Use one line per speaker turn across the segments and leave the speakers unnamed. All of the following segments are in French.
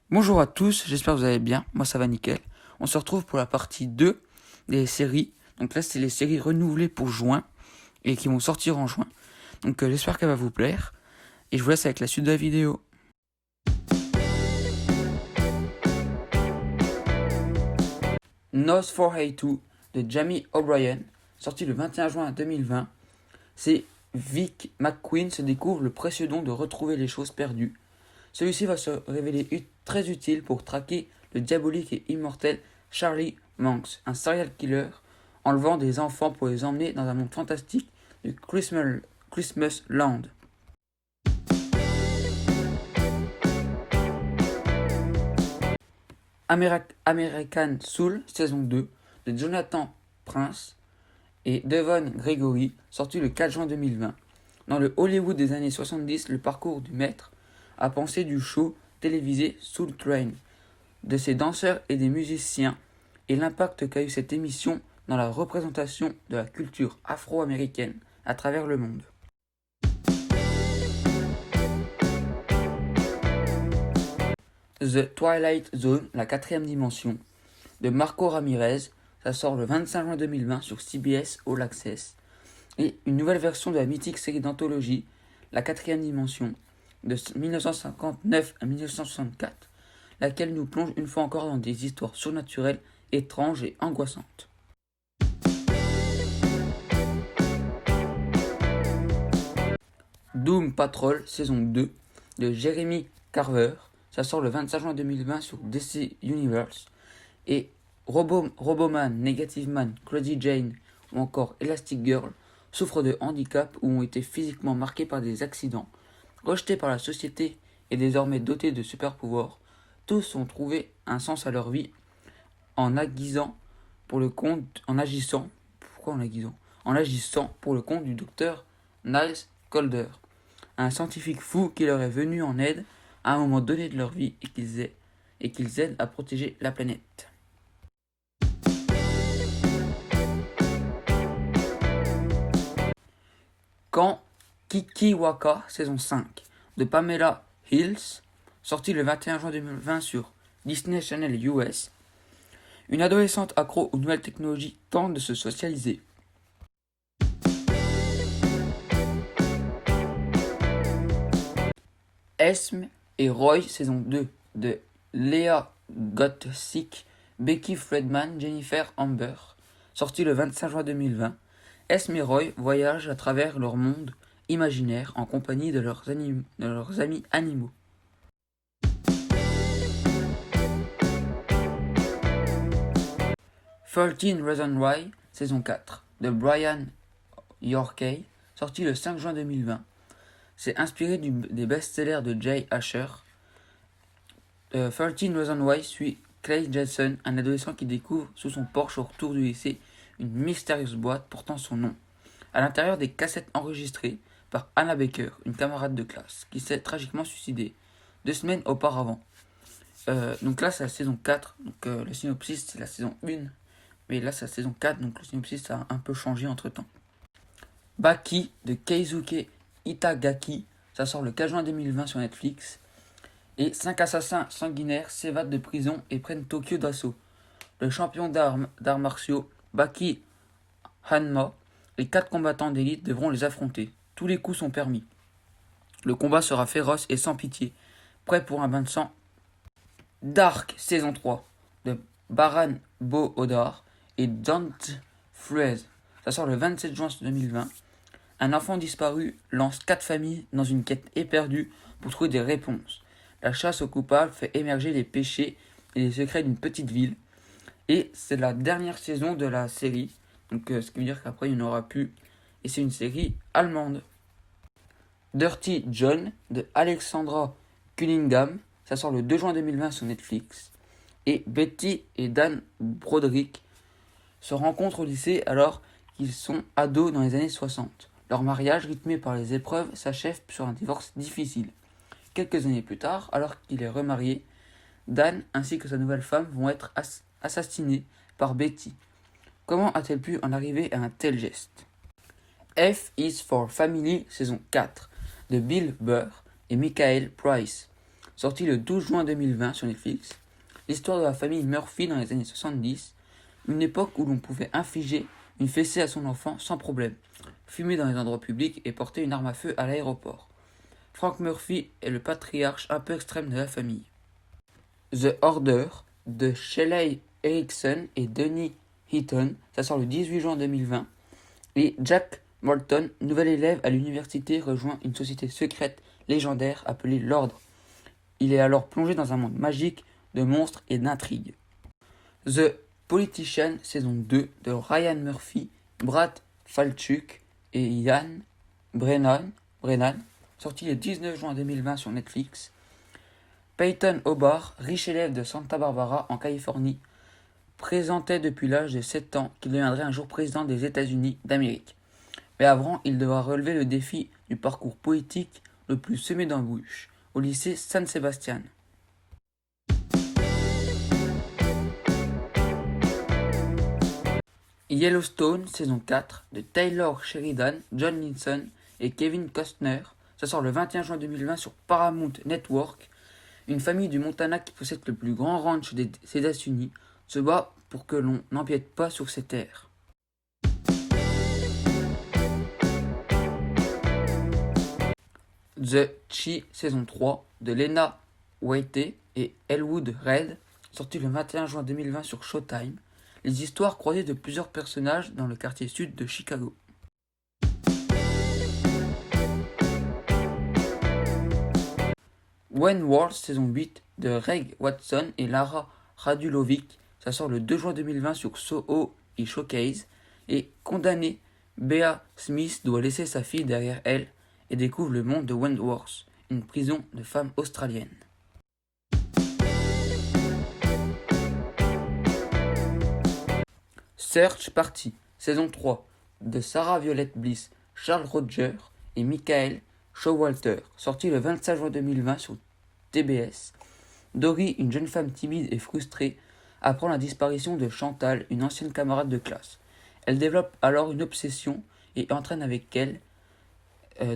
Bonjour à tous, j'espère que vous allez bien, moi ça va nickel. On se retrouve pour la partie 2 des séries. Donc là c'est les séries renouvelées pour juin et qui vont sortir en juin. Donc j'espère qu'elle va vous plaire. Et je vous laisse avec la suite de la vidéo. Nose 482 de Jamie O'Brien, sorti le 21 juin 2020. C'est Vic McQueen se découvre le précieux don de retrouver les choses perdues. Celui-ci va se révéler très utile pour traquer le diabolique et immortel Charlie Manx, un serial killer, enlevant des enfants pour les emmener dans un monde fantastique du Christmas Land. American Soul, saison 2, de Jonathan Prince et Devon Gregory, sorti le 4 juin 2020. Dans le Hollywood des années 70, le parcours du maître a pensé du show télévisé Soul Train, de ses danseurs et des musiciens, et l'impact qu'a eu cette émission dans la représentation de la culture afro-américaine à travers le monde. The Twilight Zone, la quatrième dimension, de Marco Ramirez, ça sort le 25 juin 2020 sur CBS All Access, et une nouvelle version de la mythique série d'anthologie, la quatrième dimension, de 1959 à 1964, laquelle nous plonge une fois encore dans des histoires surnaturelles, étranges et angoissantes. Doom Patrol, saison 2, de Jeremy Carver, ça sort le 25 juin 2020 sur DC Universe, et Roboman, Negative Man, Crazy Jane ou encore Elastic Girl souffrent de handicap ou ont été physiquement marqués par des accidents. Rejetés par la société et désormais dotés de super-pouvoirs, tous ont trouvé un sens à leur vie en agissant pour le compte du docteur Niles Calder, un scientifique fou qui leur est venu en aide à un moment donné de leur vie et qu'ils aident à protéger la planète. Quand Kikiwaka, saison 5, de Pamela Hills, sorti le 21 juin 2020 sur Disney Channel US, une adolescente accro aux nouvelles technologies tente de se socialiser. Esme et Roy, saison 2, de Léa Gottsick, Becky Friedman, Jennifer Amber, sorti le 25 juin 2020. Esme et Roy voyagent à travers leur monde imaginaire en compagnie de leurs amis animaux. Thirteen Reasons Why, saison 4, de Brian Yorkey, sorti le 5 juin 2020. C'est inspiré des best-sellers de Jay Asher. 13 Reasons Why suit Clay Jensen, un adolescent qui découvre sous son porche au retour du lycée une mystérieuse boîte portant son nom. À l'intérieur des cassettes enregistrées par Anna Baker, une camarade de classe, qui s'est tragiquement suicidée 2 semaines auparavant. Donc là c'est la saison 4, donc le synopsis c'est la saison 1, mais là c'est la saison 4, donc le synopsis a un peu changé entre temps. Baki de Keisuke Itagaki, ça sort le 4 juin 2020 sur Netflix. Et 5 assassins sanguinaires s'évadent de prison et prennent Tokyo d'assaut. Le champion d'arts martiaux, Baki Hanma, et 4 combattants d'élite devront les affronter. Tous les coups sont permis. Le combat sera féroce et sans pitié. Prêt pour un bain de sang. Dark, saison 3, de Baran Bo Odar et Dante Freeze. Ça sort le 27 juin 2020. Un enfant disparu lance 4 familles dans une quête éperdue pour trouver des réponses. La chasse aux coupables fait émerger les péchés et les secrets d'une petite ville. Et c'est la dernière saison de la série. Donc ce qui veut dire qu'après il n'y en aura plus. Et c'est une série allemande. Dirty John de Alexandra Cunningham. Ça sort le 2 juin 2020 sur Netflix. Et Betty et Dan Broderick se rencontrent au lycée alors qu'ils sont ados dans les années 60. Leur mariage, rythmé par les épreuves, s'achève sur un divorce difficile. Quelques années plus tard, alors qu'il est remarié, Dan ainsi que sa nouvelle femme vont être assassinés par Betty. Comment a-t-elle pu en arriver à un tel geste? F is for Family, saison 4, de Bill Burr et Michael Price. sorti le 12 juin 2020 sur Netflix. L'histoire de la famille Murphy dans les années 70, une époque où l'on pouvait infliger une fessée à son enfant sans problème, fumer dans les endroits publics et porter une arme à feu à l'aéroport. Frank Murphy est le patriarche un peu extrême de la famille. The Order de Shelley Erickson et Denny Heaton, ça sort le 18 juin 2020. Et Jack Morton, nouvel élève à l'université, rejoint une société secrète légendaire appelée l'Ordre. Il est alors plongé dans un monde magique de monstres et d'intrigues. The Politician, saison 2 de Ryan Murphy, Brad Falchuk et Ian Brennan, sorti le 19 juin 2020 sur Netflix. Peyton Obar, riche élève de Santa Barbara en Californie, présentait depuis l'âge de 7 ans qu'il deviendrait un jour président des États-Unis d'Amérique. Mais avant, il devra relever le défi du parcours politique le plus semé d'embûches, au lycée San Sebastian. Yellowstone, saison 4, de Taylor Sheridan, John Linson et Kevin Costner. Ça sort le 21 juin 2020 sur Paramount Network. Une famille du Montana qui possède le plus grand ranch des États-Unis se bat pour que l'on n'empiète pas sur ses terres. The Chi, saison 3, de Lena Waithe et Elwood Reid, sorti le 21 juin 2020 sur Showtime. Les histoires croisées de plusieurs personnages dans le quartier sud de Chicago. Wentworth, saison 8, de Reg Watson et Lara Radulovic. Ça sort le 2 juin 2020 sur Soho et Showcase. Et condamnée, Bea Smith doit laisser sa fille derrière elle et découvre le monde de Wentworth, une prison de femmes australienne. Search Party, saison 3, de Sarah Violette Bliss, Charles Roger et Michael Showalter, sorti le 25 juin 2020 sur TBS. Dory, une jeune femme timide et frustrée, apprend la disparition de Chantal, une ancienne camarade de classe. Elle développe alors une obsession et entraîne avec elle,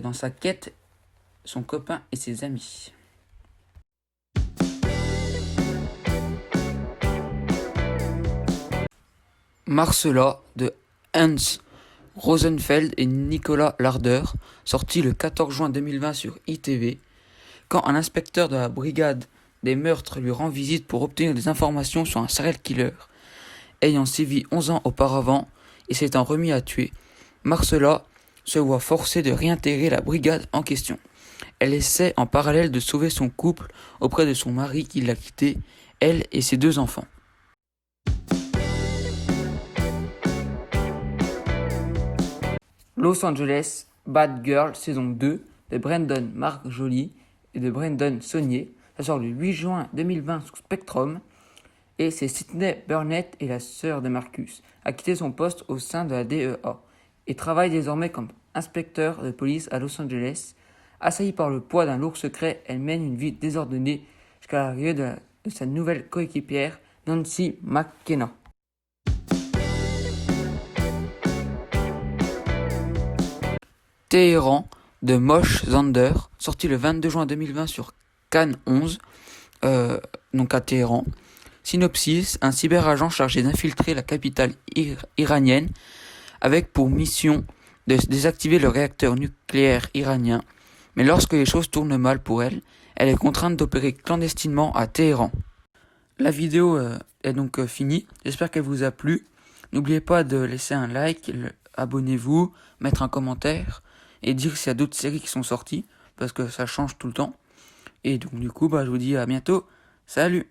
dans sa quête, son copain et ses amis. Marcella de Hans Rosenfeld et Nicolas Larder, sorti le 14 juin 2020 sur ITV. Quand un inspecteur de la brigade des meurtres lui rend visite pour obtenir des informations sur un serial killer ayant sévi 11 ans auparavant et s'étant remis à tuer, Marcella se voit forcée de réintégrer la brigade en question. Elle essaie en parallèle de sauver son couple auprès de son mari qui l'a quitté, elle et ses 2 enfants. Los Angeles Bad Girl, saison 2, de Brendan Marjoli et de Brendan Saunier. Ça sort le 8 juin 2020 sur Spectrum. Et c'est Sydney Burnett et la sœur de Marcus, a quitté son poste au sein de la DEA et travaille désormais comme inspecteur de police à Los Angeles. Assaillie par le poids d'un lourd secret, elle mène une vie désordonnée jusqu'à l'arrivée de sa nouvelle coéquipière, Nancy McKenna. Téhéran de Moshe Zander, sorti le 22 juin 2020 sur Cannes 11, donc à Téhéran. Synopsis, un cyberagent chargé d'infiltrer la capitale iranienne avec pour mission de désactiver le réacteur nucléaire iranien. Mais lorsque les choses tournent mal pour elle, elle est contrainte d'opérer clandestinement à Téhéran. La vidéo est donc finie, j'espère qu'elle vous a plu. N'oubliez pas de laisser un like, abonnez-vous, mettre un commentaire et dire s'il y a d'autres séries qui sont sorties, parce que ça change tout le temps. Et donc du coup, je vous dis à bientôt, salut!